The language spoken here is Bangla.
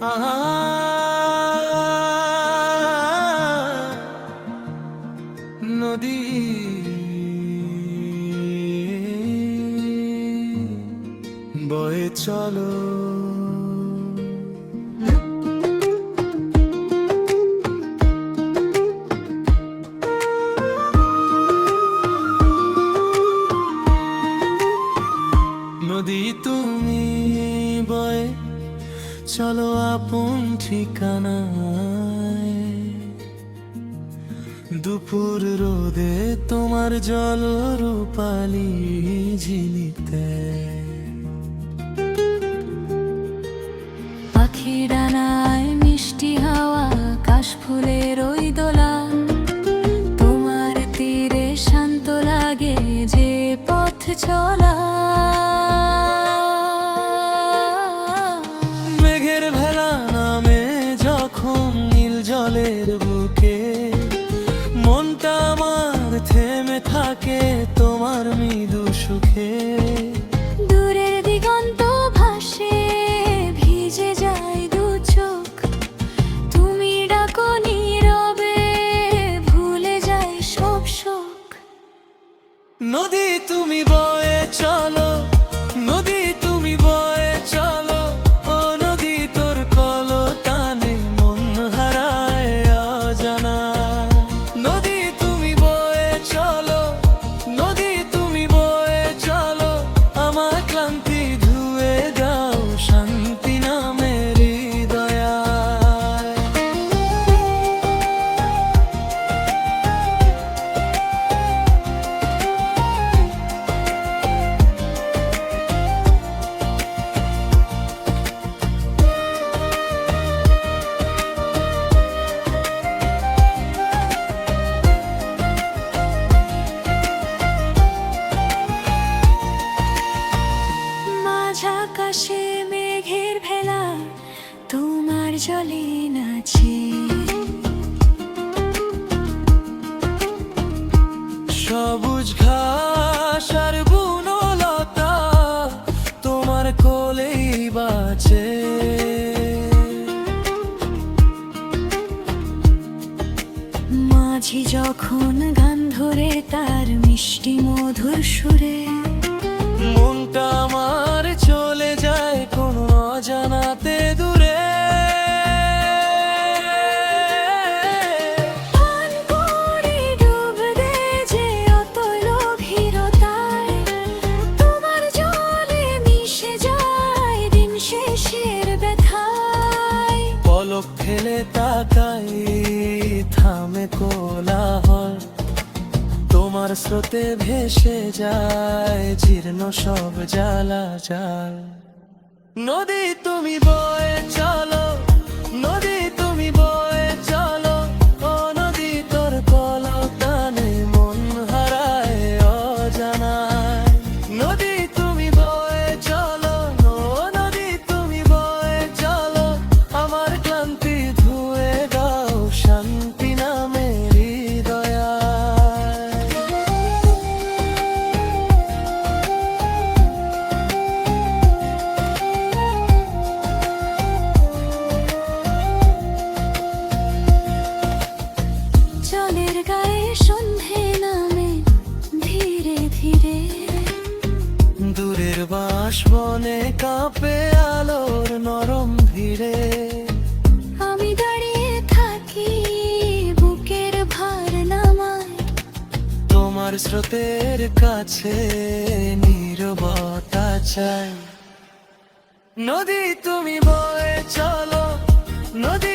আহা, নদী বয়ে চলো। নদী তুমি বয়ে চলো আপন ঠিকানায়, দুপুর রোদে তোমার জল রূপালি ঝিলিতে। পাখি ডানায় মিষ্টি হাওয়া, কাশফুলের ওই দোলা, তোমার তীরে শান্ত লাগে যে পথ চলা। মেঘের ভেলা নামে যখন নীল জলের বুকে, মনটা আমার থেমে থাকে তোমার মৃদু সুখে। দূরের দিগন্ত ভাসে, ভিজে যায় দু চোখ, তুমি ডাকো নীরবে, ভুলে যায় সব শোক। নদী তুমি বয়ে চলো, নদী তুমি বয়ে চলো, ও নদী তোর কলতানে মন হারায় অজানা। নদী তুমি বয়ে চলো, নদী তুমি বয়ে চলো, আমার ক্লান্তি ধুয়ে দাও শান্তি নামের হৃদয়ায়। মাঝ আকাশে মেঘের ভেলা, তোমার জলে নাচে। সবুজ ঘাস আর বনলতা তোমার কোলেই বাঁচে। মাঝি যখন গান ধরে তার মিষ্টি মধুর সুরে, মনটা আমার চলে যায় কোনো অজানাতে দূরে। পান করে ডুব দে যে অতল গভীরতায়, তোমার জলে মিশে যায় দিন শেষের ব্যথায়। পলক ফেলে তাকাই থামে কোলাহল, তোমার স্রোতে ভেসে যায় জীর্ণ সব জ্বালা জাল। নদী তুমি বয়ে চলো, নদী তুমি বয়ে চলো, ও নদী তোর কলতানে মন হারায় অজানায়। নদী তুমি বয়ে চলো, ও নদী তুমি বয়ে চলো, আমার ক্লান্তি ধুয়ে দাও শান্তি নামের হৃদয়ায়। জলের গায়ে সন্ধে নামে ধীরে ধীরে, দূরের বাঁশবনে কাঁপে আলোর নরম ধীরে। আমি দাঁড়িয়ে থাকি বুকের ভার নামায়, তোমার স্রোতের কাছে নীরবতা চাই। নদী তুমি বয়ে চলো, নদী